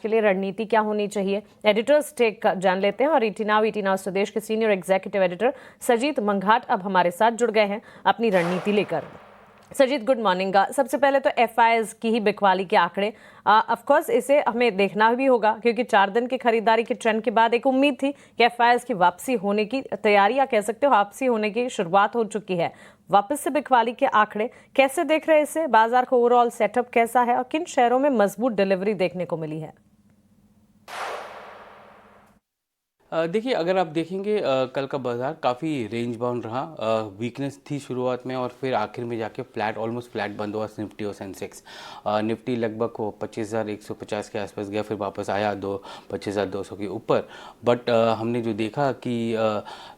के लिए रणनीति क्या होनी चाहिए, एडिटर्स टेक जान लेते हैं। और ईटीनाउ स्वदेश के senior executive editor Sajeet Manghat अब हमारे साथ जुड़ गए हैं अपनी रणनीति लेकर। Sajeet, good morning. सबसे पहले तो एफआईआईज की ही बिकवाली के आंकड़े, ऑफ कोर्स इसे हमें देखना भी होगा क्योंकि 4 दिन की खरीदारी के ट्रेंड के बाद एक उम्मीद थी कि एफआईआईज की वापसी होने की तैयारी, या कह सकते हो वापसी होने की शुरुआत हो चुकी है। वापस से बिकवाली के आंकड़े कैसे देख रहे हैं इसे? बाजार का ओवरऑल सेटअप कैसा है और किन शेयरों में मजबूत डिलीवरी देखने को मिली है? देखिए, अगर आप देखेंगे कल का बाज़ार काफ़ी रेंज बाउंड रहा। वीकनेस थी शुरुआत में और फिर आखिर में जाके ऑलमोस्ट फ्लैट बंद हुआ निफ्टी और सेंसेक्स। निफ्टी लगभग 25,150 के आसपास गया, फिर वापस आया 25,200 के ऊपर। बट हमने जो देखा कि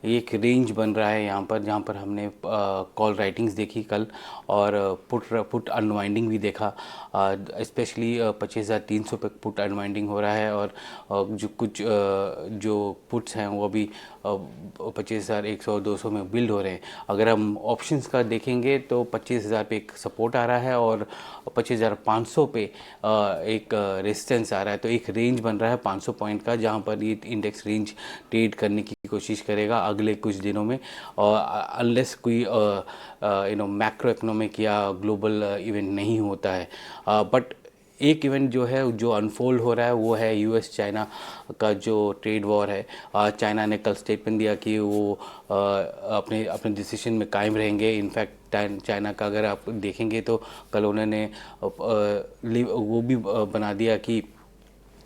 एक रेंज बन रहा है यहाँ पर, जहाँ पर हमने कॉल राइटिंग्स देखी कल और पुट अनवाइंडिंग भी देखा। स्पेशली 25,300 पे पुट अनवाइंडिंग हो रहा है और जो कुछ जो पुट्स हैं वो अभी 25,100 200 में बिल्ड हो रहे हैं। अगर हम ऑप्शंस का देखेंगे तो 25,000 पे एक सपोर्ट आ रहा है और 25,500 पे एक रेजिस्टेंस आ रहा है। तो एक रेंज बन रहा है 500 पॉइंट का, जहां पर ये इंडेक्स रेंज ट्रेड करने की कोशिश करेगा अगले कुछ दिनों में, अनलेस कोई मैक्रो इकोनॉमिक या ग्लोबल इवेंट नहीं होता है। बट एक इवेंट जो है जो अनफोल्ड हो रहा है वो है यूएस चाइना का जो ट्रेड वॉर है। चाइना ने कल स्टेटमेंट दिया कि वो अपने अपने डिसीजन में कायम रहेंगे। इनफैक्ट चाइना का अगर आप देखेंगे तो कल उन्होंने वो भी बना दिया कि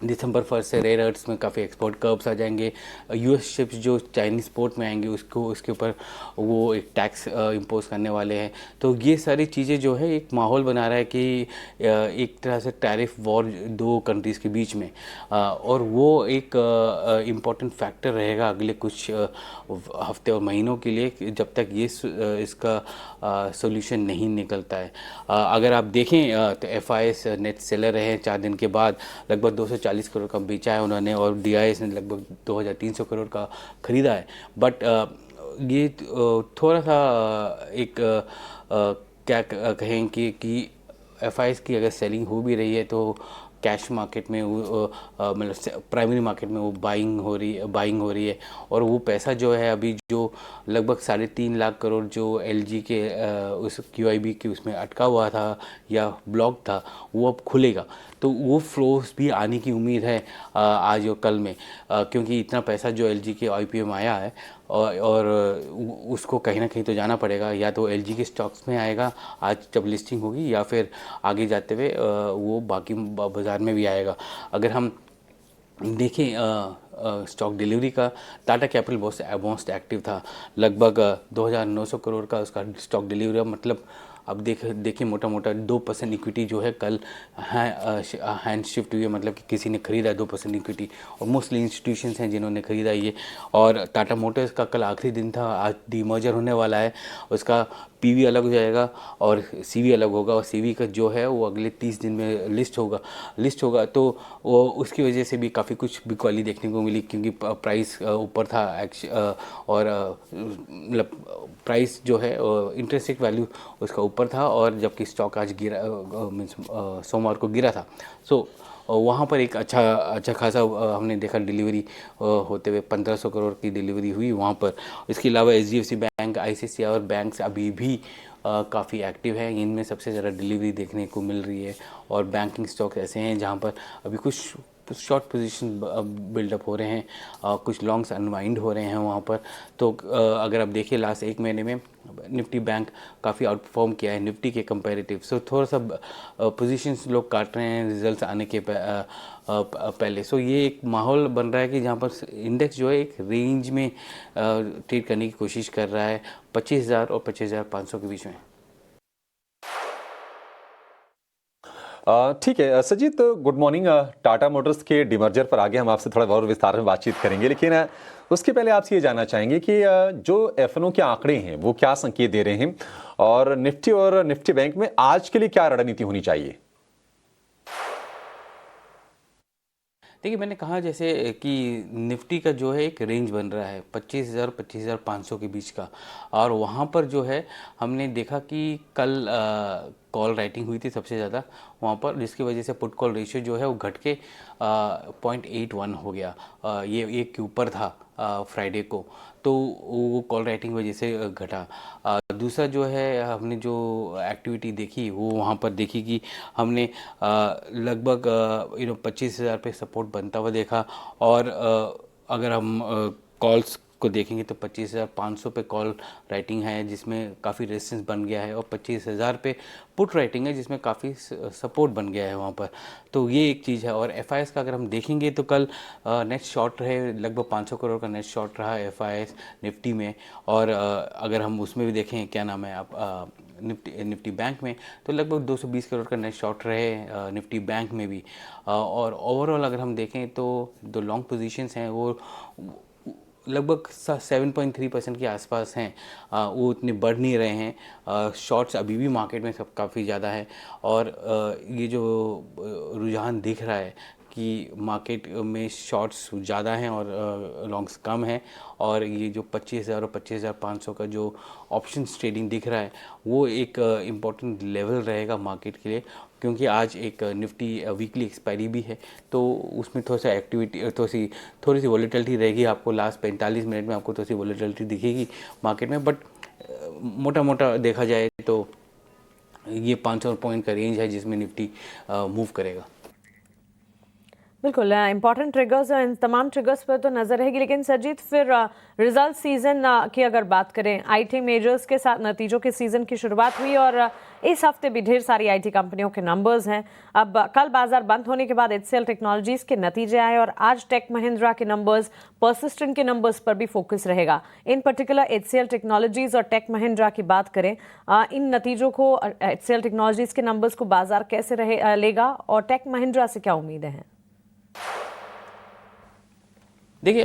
दिसंबर 1 से रेयर अर्थ्स में काफ़ी एक्सपोर्ट कर्व्स आ जाएंगे। यूएस शिप्स जो चाइनीज़ पोर्ट में आएंगे उसके ऊपर वो एक टैक्स इम्पोज करने वाले हैं। तो ये सारी चीज़ें जो है एक माहौल बना रहा है कि एक तरह से टैरिफ वॉर दो कंट्रीज़ के बीच में, और वो एक इम्पॉर्टेंट फैक्टर रहेगा अगले कुछ हफ्ते और महीनों के लिए, जब तक ये इसका सोल्यूशन नहीं निकलता है। अगर आप देखें तो एफआईएस नेट सेलर रहे हैं 4 दिन के बाद, लगभग 240 करोड़ का बेचा है उन्होंने और डीआईएस ने लगभग 2,300 करोड़ का खरीदा है। बट ये थोड़ा सा एक क्या कहें कि एफआईएस की अगर सेलिंग हो भी रही है तो कैश मार्केट में मतलब प्राइमरी मार्केट में वो बाइंग हो रही है। और वो पैसा जो है अभी जो लगभग 3.5 लाख करोड़ जो एलजी के उस क्यूआईबी के उसमें अटका हुआ था या ब्लॉक था, वो अब खुलेगा। तो वो फ्लोस भी आने की उम्मीद है आज और कल में, क्योंकि इतना पैसा जो एलजी के आईपीओ में आया है और उसको कहीं ना कहीं तो जाना पड़ेगा। या तो एलजी के स्टॉक्स में आएगा आज जब लिस्टिंग होगी, या फिर आगे जाते हुए वो बाकी बाज़ार में भी आएगा। अगर हम देखें स्टॉक डिलीवरी का, टाटा कैपिटल बहुत मोस्ट एक्टिव था। लगभग 2,900 करोड़ का उसका स्टॉक डिलीवरी, मतलब अब देखिए मोटा मोटा 2% इक्विटी जो है कल हैंड शिफ्ट हुई है, मतलब कि किसी ने खरीदा 2% इक्विटी, और मोस्टली इंस्टीट्यूशंस हैं जिन्होंने खरीदा ये। और टाटा मोटर्स का कल आखिरी दिन था, आज डीमर्जर होने वाला है, उसका पीवी अलग हो जाएगा और सीवी अलग होगा, और सीवी का जो है वो अगले 30 दिन में लिस्ट होगा। तो वो उसकी वजह से भी काफ़ी कुछ बिकवाली देखने को मिली, क्योंकि प्राइस ऊपर था और मतलब प्राइस जो है इंटरेस्टिंग वैल्यू उसका ऊपर था, और जबकि स्टॉक आज गिरा मीन्स सोमवार को गिरा था। सो वहाँ पर एक अच्छा खासा हमने देखा डिलीवरी होते हुए 1,500 करोड़ की डिलीवरी हुई वहाँ पर। इसके अलावा एचडीएफसी बैंक, आईसीआईसीआई और बैंक्स अभी भी काफ़ी एक्टिव है, इनमें सबसे ज़्यादा डिलीवरी देखने को मिल रही है। और बैंकिंग स्टॉक्स ऐसे हैं जहाँ पर अभी कुछ शॉर्ट पोजीशन बिल्डअप हो रहे हैं, कुछ लॉन्ग्स अनवाइंड हो रहे हैं वहाँ पर। तो अगर आप देखिए लास्ट 1 महीने में निफ्टी बैंक काफ़ी आउटपरफॉर्म किया है निफ्टी के कंपैरेटिव। सो थोड़ा सा पोजीशंस लोग काट रहे हैं रिजल्ट्स आने के पहले। सो ये एक माहौल बन रहा है कि जहाँ पर इंडेक्स जो है एक रेंज में ट्रेड करने की कोशिश कर रहा है 25,000 और 25,500 के बीच में। ठीक है Sajeet, good morning. Tata Motors के डिमर्जर पर आगे हम आपसे थोड़ा और विस्तार में बातचीत करेंगे, लेकिन उसके पहले आपसे ये जानना चाहेंगे कि जो एफएनओ के आंकड़े हैं वो क्या संकेत दे रहे हैं, और निफ्टी बैंक में आज के लिए क्या रणनीति होनी चाहिए? देखिए मैंने कहा जैसे कि निफ्टी का जो है एक रेंज बन रहा है 25,000 25,500 के बीच का, और वहाँ पर जो है हमने देखा कि कल कॉल राइटिंग हुई थी सबसे ज़्यादा वहाँ पर, जिसकी वजह से पुट कॉल रेशियो जो है वो घट के 0.81 हो गया। ये एक के ऊपर था फ्राइडे को, तो वो कॉल राइटिंग वजह से घटा। दूसरा जो है हमने जो एक्टिविटी देखी वो वहाँ पर देखी कि हमने लगभग 25,000 पे सपोर्ट बनता हुआ देखा, और अगर हम कॉल्स को देखेंगे तो 25,500 पे कॉल राइटिंग है जिसमें काफ़ी रेजिस्टेंस बन गया है, और 25,000 पे पुट राइटिंग है जिसमें काफ़ी सपोर्ट बन गया है वहाँ पर। तो ये एक चीज़ है। और एफआईएस का अगर हम देखेंगे तो कल नेट शॉर्ट रहे, लगभग 500 करोड़ का नेट शॉर्ट रहा एफआईएस निफ्टी में। और अगर हम उसमें भी देखें क्या नाम है आप निफ्टी बैंक में, तो लगभग 220 करोड़ का नेट शॉर्ट रहे निफ्टी बैंक में भी। और ओवरऑल अगर हम देखें तो जो लॉन्ग पोजीशंस हैं वो लगभग 7.3% के आसपास हैं, वो उतने बढ़ नहीं रहे हैं। शॉर्ट्स अभी भी मार्केट में सब काफ़ी ज़्यादा है, और ये जो रुझान दिख रहा है कि मार्केट में शॉर्ट्स ज़्यादा हैं और लॉन्ग्स कम हैं, और ये जो 25,000 और 25,500 का जो ऑप्शंस ट्रेडिंग दिख रहा है वो एक इम्पॉर्टेंट लेवल रहेगा मार्केट के लिए, क्योंकि आज एक निफ्टी वीकली एक्सपायरी भी है, तो उसमें थोड़ा सा एक्टिविटी थोड़ी सी वॉलेटिलिटी रहेगी। आपको लास्ट 45 मिनट में आपको थोड़ी सी वॉलेटिलिटी दिखेगी मार्केट में, बट मोटा मोटा देखा जाए तो ये 500 पॉइंट का रेंज है जिसमें निफ्टी मूव करेगा। बिल्कुल इंपॉर्टेंट ट्रिगर्स और इन तमाम ट्रिगर्स पर तो नजर रहेगी। लेकिन सरजीत, फिर रिजल्ट सीजन की अगर बात करें, आईटी मेजर्स के साथ नतीजों के सीजन की शुरुआत हुई, और इस हफ्ते भी ढेर सारी आईटी कंपनियों के नंबर्स हैं। अब कल बाजार बंद होने के बाद एचसीएल टेक्नोलॉजीज के नतीजे आए, और आज टेक महिंद्रा के नंबर्स, पर्सिस्टेंट के नंबर्स पर भी फोकस रहेगा। इन पर्टिकुलर एचसीएल टेक्नोलॉजीज और टेक महिंद्रा की बात करें, इन नतीजों को, एचसीएल टेक्नोलॉजीज के नंबर्स को बाजार कैसे लेगा, और टेक महिंद्रा से क्या उम्मीदें हैं? देखिए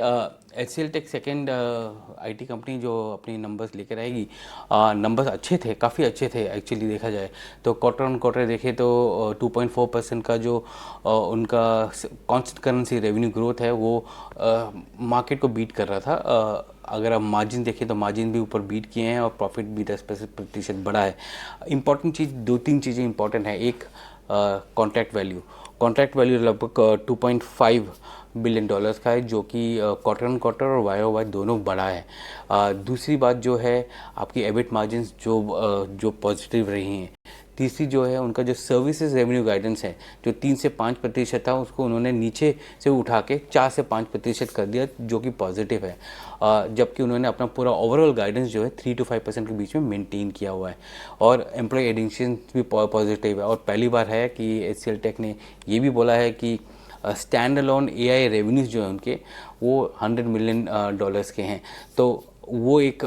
HCL tech second IT company जो अपनी नंबर्स लेकर आएगी, नंबर्स अच्छे थे, काफ़ी अच्छे थे एक्चुअली देखा जाए तो। क्वार्टर ऑन क्वार्टर देखें तो 2.4% का जो उनका कांस्टेंट करेंसी रेवेन्यू ग्रोथ है वो मार्केट को बीट कर रहा था। अगर आप मार्जिन देखें तो मार्जिन भी ऊपर बीट किए हैं, और प्रॉफिट भी 10% बढ़ा है। इंपॉर्टेंट चीज़, 2-3 चीज़ें इंपॉर्टेंट है। एक कॉन्ट्रैक्ट वैल्यू लगभग 2.5 बिलियन डॉलर्स का है, जो कि क्वार्टर ऑन क्वार्टर और वाई दोनों बढ़ा है। दूसरी बात जो है आपकी एबिट मार्जिन्स जो पॉजिटिव रही हैं। तीसरी जो है उनका जो सर्विसेज रेवेन्यू गाइडेंस है जो 3 से 5% था, उसको उन्होंने नीचे से उठा के 4 से 5% कर दिया, जो कि पॉजिटिव है। जबकि उन्होंने अपना पूरा ओवरऑल गाइडेंस जो है 3 to 5% के बीच में मेंटेन किया हुआ है। और एम्प्लॉय एडिशन भी पॉजिटिव है, और पहली बार है कि एचसीएल टेक ने ये भी बोला है कि स्टैंड अलोन एआई रेवेन्यूज़ जो है उनके वो $100 मिलियन के हैं। तो वो एक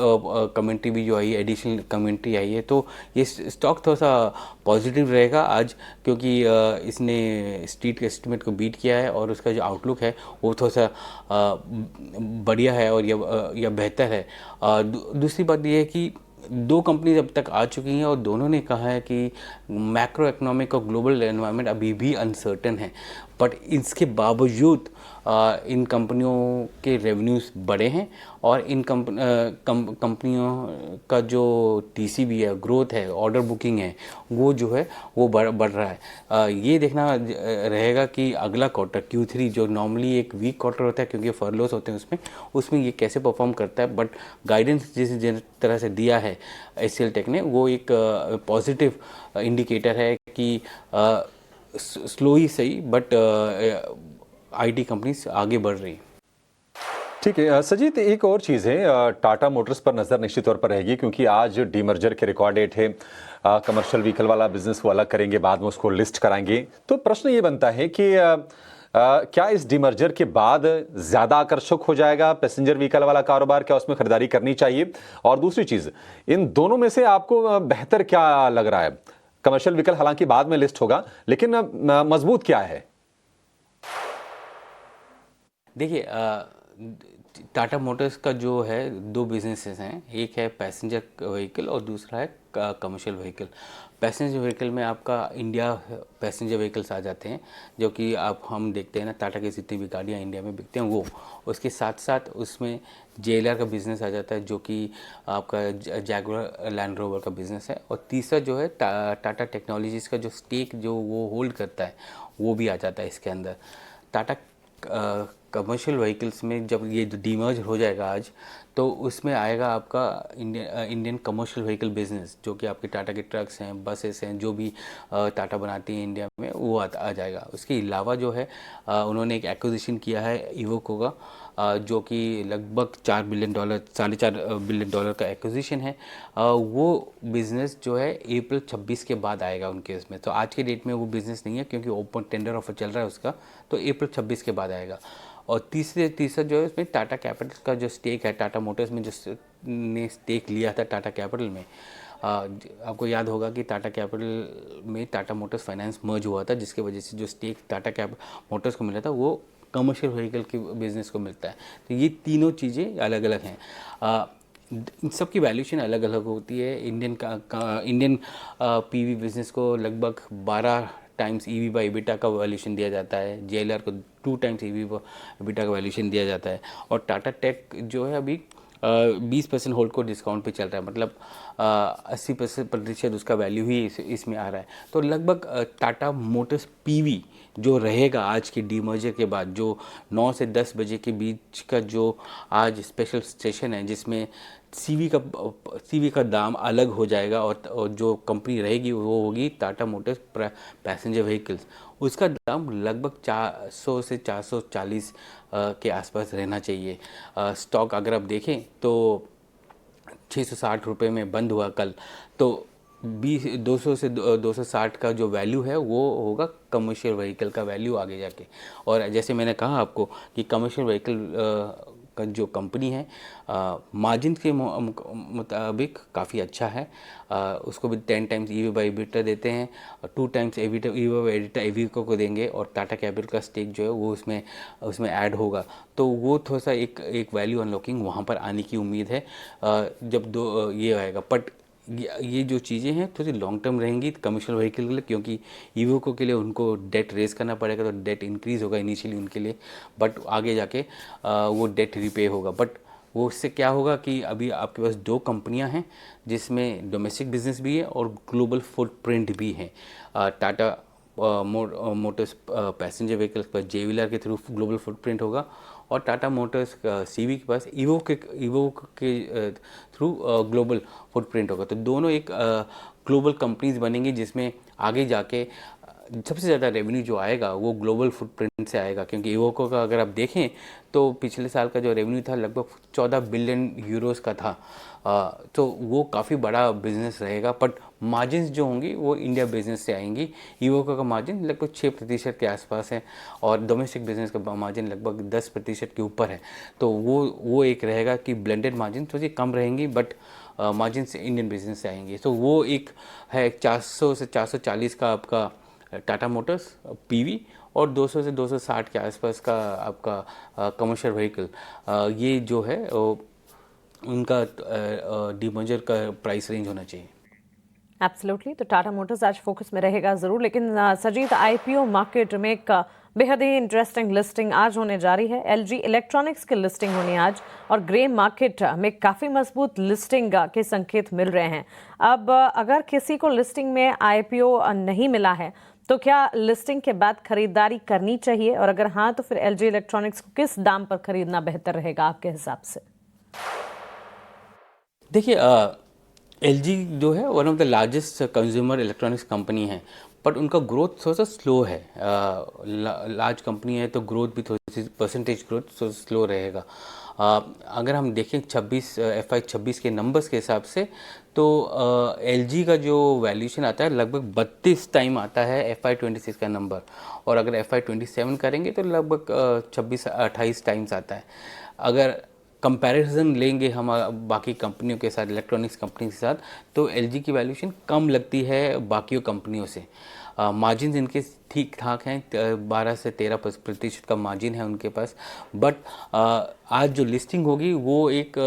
कमेंट्री भी जो आई है, एडिशनल कमेंट्री आई है, तो ये स्टॉक थोड़ा सा पॉजिटिव रहेगा आज, क्योंकि इसने स्ट्रीट के एस्टिमेट को बीट किया है, और उसका जो आउटलुक है वो थोड़ा सा बढ़िया है और या बेहतर है। दूसरी बात ये है कि 2 कंपनीज अब तक आ चुकी हैं, और दोनों ने कहा है कि मैक्रो इकोनॉमिक और ग्लोबल एनवायरनमेंट अभी भी अनसर्टन है, बट इसके बावजूद इन कंपनियों के रेवेन्यूज़ बढ़े हैं, और इन कंपनियों का जो टीसीबी है, ग्रोथ है, ऑर्डर बुकिंग है, वो जो है वो बढ़ रहा है। ये देखना रहेगा कि अगला क्वार्टर Q3 जो नॉर्मली एक वीक क्वार्टर होता है क्योंकि फर्लोस होते हैं उसमें ये कैसे परफॉर्म करता है। बट गाइडेंस जिस तरह से दिया है एचसीएल टेक ने, वो एक पॉजिटिव इंडिकेटर है कि स्लो ही सही, बट आईटी कंपनीज आगे बढ़ रही। ठीक है सजीत, एक और चीज़ है, टाटा मोटर्स पर नज़र निश्चित तौर पर रहेगी, क्योंकि आज डीमर्जर के रिकॉर्ड डेट है। कमर्शियल व्हीकल वाला बिजनेस वो अलग करेंगे, बाद में उसको लिस्ट कराएंगे। तो प्रश्न ये बनता है कि क्या इस डीमर्जर के बाद ज़्यादा आकर्षक हो जाएगा पैसेंजर व्हीकल वाला कारोबार? क्या उसमें खरीदारी करनी चाहिए? और दूसरी चीज़, इन दोनों में से आपको बेहतर क्या लग रहा है? कमर्शियल व्हीकल हालांकि बाद में लिस्ट होगा, लेकिन मजबूत क्या है? देखिए टाटा मोटर्स का जो है दो बिजनेसेस हैं, एक है पैसेंजर व्हीकल और दूसरा है कमर्शियल व्हीकल। पैसेंजर व्हीकल में आपका इंडिया पैसेंजर व्हीकल्स आ जाते हैं, जो कि आप हम देखते हैं ना, टाटा की जितनी भी गाड़ियाँ इंडिया में बिकते हैं वो। उसके साथ साथ उसमें JLR का बिज़नेस आ जाता है, जो कि आपका जैगुआर लैंड रोवर का बिज़नेस है। और तीसरा जो है टाटा टेक्नोलॉजीज़ का जो स्टेक जो वो होल्ड करता है वो भी आ जाता है इसके अंदर। टाटा कमर्शियल व्हीकल्स में जब ये डीमर्ज हो जाएगा आज, तो उसमें आएगा आपका इंडियन कमर्शियल व्हीकल बिजनेस, जो कि आपके टाटा के ट्रक्स हैं, बसेस हैं, जो भी टाटा बनाती है इंडिया में, वो आ जाएगा। उसके अलावा जो है उन्होंने एक एक्विजिशन किया है इवोको का, जो कि लगभग $4 बिलियन, $4.5 बिलियन का एक्विजिशन है। वो बिज़नेस जो है अप्रैल 26 के बाद आएगा उनके इसमें। तो आज के डेट में वो बिज़नेस नहीं है, क्योंकि ओपन टेंडर ऑफर चल रहा है उसका, तो अप्रैल 26 के बाद आएगा। और तीसरा जो है उसमें टाटा कैपिटल का जो स्टेक है, टाटा मोटर्स में जो ने स्टेक लिया था टाटा कैपिटल में, आपको याद होगा कि टाटा कैपिटल में टाटा मोटर्स फाइनेंस मर्ज हुआ था, जिसकी वजह से जो स्टेक टाटा मोटर्स को मिला था वो कमर्शियल व्हीकल के बिज़नेस को मिलता है। तो ये तीनों चीज़ें अलग अलग हैं। इन सब की वैल्यूशन अलग अलग होती है। इंडियन PV बिज़नेस को लगभग 12 टाइम्स EV बाई EBITDA का वैल्यूशन दिया जाता है। JLR को 2 टाइम्स EV EBITDA का वैल्यूशन दिया जाता है। और टाटा टेक जो है अभी 20% होल्ड को डिस्काउंट पे चल रहा है, मतलब 80% उसका वैल्यू ही इसमें आ रहा है। तो लगभग टाटा मोटर्स PV जो रहेगा आज के डीमर्जर के बाद, जो 9 से 10 बजे के बीच का जो आज स्पेशल सेशन है, जिसमें CV का दाम अलग हो जाएगा, और जो कंपनी रहेगी वो होगी टाटा मोटर्स पैसेंजर व्हीकल्स। उसका दाम लगभग 400 से 440 के आसपास रहना चाहिए। स्टॉक अगर आप देखें तो 660 रुपये में बंद हुआ कल, तो 200 से 260 का जो वैल्यू है वो होगा कमर्शियल व्हीकल का वैल्यू आगे जाके। और जैसे मैंने कहा आपको कि कमर्शियल व्हीकल का जो कंपनी है मार्जिन के मुताबिक काफ़ी अच्छा है। उसको भी 10 टाइम्स EV बाई EBITDA देते हैं, 2 टाइम्स EV बाई EBITDA एविको को देंगे, और टाटा कैपिटल का स्टेक जो है वो उसमें ऐड होगा। तो वो थोड़ा सा एक वैल्यू अनलॉकिंग वहाँ पर आने की उम्मीद है जब ये आएगा। बट ये जो चीज़ें हैं थोड़ी लॉन्ग टर्म रहेंगी कमर्शियल व्हीकल के लिए, क्योंकि इवोको के लिए उनको डेट रेज करना पड़ेगा, तो डेट इंक्रीज़ होगा इनिशियली उनके लिए, बट आगे जाके वो डेट रिपे होगा। बट वो उससे क्या होगा कि अभी आपके पास 2 कंपनियां हैं, जिसमें डोमेस्टिक बिजनेस भी है और ग्लोबल फुटप्रिंट भी है। टाटा मोटर्स पैसेंजर व्हीकल्स पर JLR के थ्रू ग्लोबल फुटप्रिंट होगा, और टाटा मोटर्स CV के पास इवोक के थ्रू ग्लोबल फुटप्रिंट होगा। तो दोनों एक ग्लोबल कंपनीज बनेंगी, जिसमें आगे जाके सबसे ज़्यादा रेवेन्यू जो आएगा वो ग्लोबल फुटप्रिंट से आएगा। क्योंकि इवोको का अगर आप देखें तो पिछले साल का जो रेवेन्यू था लगभग 14 बिलियन यूरोस का था। तो वो काफ़ी बड़ा बिजनेस रहेगा, बट मार्जिन्स जो होंगी वो इंडिया बिजनेस से आएंगी। इवोको का मार्जिन लगभग 6% के आसपास है, और डोमेस्टिक बिजनेस का मार्जिन लगभग 10% के ऊपर है। तो वो एक रहेगा कि ब्लेंडेड मार्जिन थोड़ी कम रहेंगी, बट मार्जिन से इंडियन बिजनेस से आएंगे। तो वो एक है 400 से 440 का आपका टाटा मोटर्स PV, और 200 से 260 के आसपास का आपका कमर्शियल व्हीकल। ये जो है उनका डीमर्जर का प्राइस रेंज होना चाहिए। एब्सोल्युटली। तो टाटा मोटर्स आज फोकस में रहेगा ज़रूर, लेकिन सजीत, IPO मार्केट में एक बेहद ही इंटरेस्टिंग लिस्टिंग आज होने जा रही है। LG इलेक्ट्रॉनिक्स की लिस्टिंग होनी आज, और ग्रे मार्केट में काफ़ी मजबूत लिस्टिंग के संकेत मिल रहे हैं। अब अगर किसी को लिस्टिंग में IPO नहीं मिला है, तो क्या लिस्टिंग के बाद खरीदारी करनी चाहिए, और अगर हाँ तो फिर LG इलेक्ट्रॉनिक्स को किस दाम पर खरीदना बेहतर रहेगा आपके हिसाब से? देखिए, LG जो है one of the largest consumer electronics company है, बट उनका ग्रोथ थोड़ा सा स्लो है। लार्ज कंपनी है तो ग्रोथ भी थोड़ी सी परसेंटेज ग्रोथ स्लो रहेगा। अगर हम देखें FY 26 के नंबर्स के हिसाब से, तो LG का जो वैल्यूशन आता है लगभग 32 टाइम आता है FY 26 का नंबर, और अगर FY 27 करेंगे तो लगभग 26-28 टाइम्स आता है। अगर कंपैरिजन लेंगे हम बाकी कंपनियों के साथ, इलेक्ट्रॉनिक्स कंपनी के साथ, तो LG की वैल्यूशन कम लगती है बाकी कंपनियों से। मार्जिन इनके ठीक ठाक हैं, 12 से 13% का मार्जिन है उनके पास। बट आज जो लिस्टिंग होगी वो एक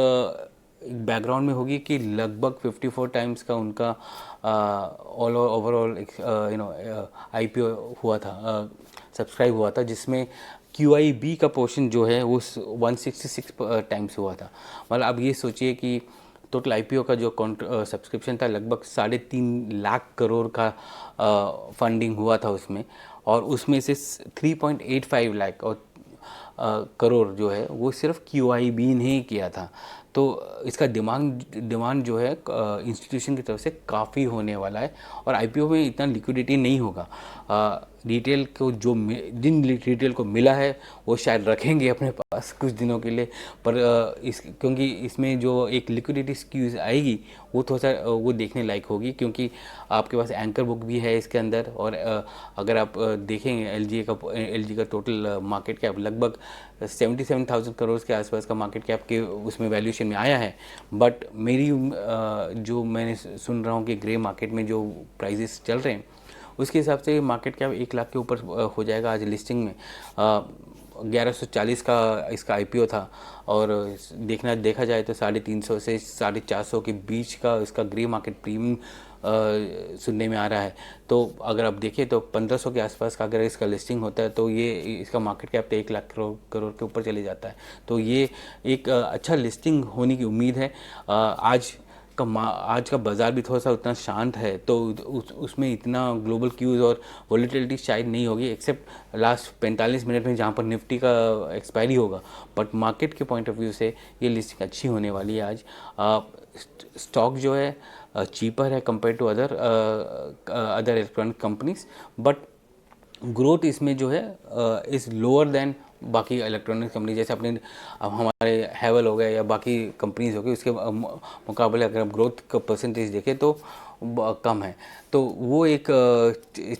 बैकग्राउंड में होगी कि लगभग 54 टाइम्स का उनका ऑल ओवरऑल आईपीओ हुआ था, सब्सक्राइब हुआ था, जिसमें QIB का पोर्शन जो है वो 166 टाइम्स हुआ था। मतलब आप ये सोचिए कि टोटल आईपीओ का जो सब्सक्रिप्शन था लगभग 3.5 लाख करोड़ का फंडिंग हुआ था उसमें, और उसमें से 3.85 लाख और करोड़ जो है वो सिर्फ QIB ने ही किया था। तो इसका डिमांड जो है इंस्टीट्यूशन की तरफ से काफ़ी होने वाला है, और आईपीओ में इतना लिक्विडिटी नहीं होगा। रिटेल को जिन रिटेल को मिला है वो शायद रखेंगे अपने पास कुछ दिनों के लिए, पर क्योंकि इसमें जो एक लिक्विडिटी स्क्यूज आएगी वो थोड़ा सा वो देखने लायक होगी, क्योंकि आपके पास एंकर बुक भी है इसके अंदर। और अगर आप देखेंगे एलजी का टोटल मार्केट कैप लगभग 77,000 करोड़ के आसपास का मार्केट कैप के उसमें वैल्यूएशन में आया है। बट मेरी जो मैंने सुन रहा हूँ कि ग्रे मार्केट में जो प्राइजेस चल रहे हैं उसके हिसाब से मार्केट कैप 1 लाख के ऊपर हो जाएगा आज लिस्टिंग में। 1140 का इसका आईपीओ था, और देखा जाए तो 350 से 450 के बीच का इसका ग्रे मार्केट प्रीमियम सुनने में आ रहा है। तो अगर आप देखें तो 1500 के आसपास का अगर इसका लिस्टिंग होता है तो ये इसका मार्केट कैप तो 1 लाख करोड़ के ऊपर चले जाता है। तो ये एक अच्छा लिस्टिंग होने की उम्मीद है। आज का बाज़ार भी थोड़ा सा उतना शांत है, तो उसमें इतना ग्लोबल क्यूज़ और वॉलीटिलिटी शायद नहीं होगी, एक्सेप्ट लास्ट 45 मिनट में जहाँ पर निफ्टी का एक्सपायरी होगा। बट मार्केट के पॉइंट ऑफ व्यू से ये लिस्टिंग अच्छी होने वाली है आज। स्टॉक जो है चीपर है compare to other electronic companies, but growth इसमें जो है इज़ लोअर देन बाकी इलेक्ट्रॉनिक कंपनी, जैसे अपने हमारे हैवल हो गए या बाकी कंपनीज हो गई, उसके मुकाबले अगर आप ग्रोथ का परसेंटेज देखें तो कम है। तो वो एक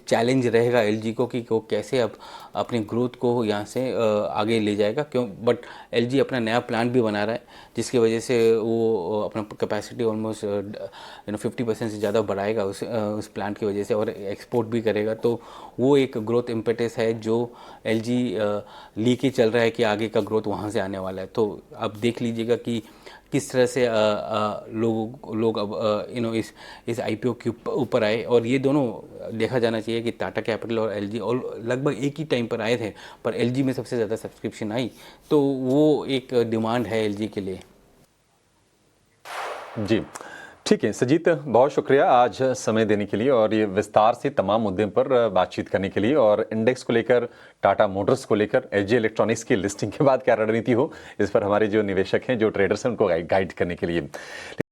चैलेंज रहेगा एलजी को कि वो कैसे अब अपनी ग्रोथ को यहाँ से आगे ले जाएगा। क्यों? बट एलजी अपना नया प्लांट भी बना रहा है, जिसकी वजह से वो अपना कैपेसिटी ऑलमोस्ट 50% से ज़्यादा बढ़ाएगा उस प्लांट की वजह से, और एक्सपोर्ट भी करेगा। तो वो एक ग्रोथ इम्पेटस है जो एलजी लेके चल रहा है कि आगे का ग्रोथ वहाँ से आने वाला है। तो आप देख लीजिएगा कि किस तरह से लोग अब इस आईपीओ के ऊपर आए, और ये दोनों देखा जाना चाहिए कि टाटा कैपिटल और एलजी और लगभग एक ही टाइम पर आए थे, पर एलजी में सबसे ज़्यादा सब्सक्रिप्शन आई, तो वो एक डिमांड है एलजी के लिए। जी ठीक है सजीत, बहुत शुक्रिया आज समय देने के लिए और ये विस्तार से तमाम मुद्दों पर बातचीत करने के लिए, और इंडेक्स को लेकर, टाटा मोटर्स को लेकर, एलजी इलेक्ट्रॉनिक्स की लिस्टिंग के बाद क्या रणनीति हो, इस पर हमारे जो निवेशक हैं, जो ट्रेडर्स हैं, उनको गाइड करने के लिए।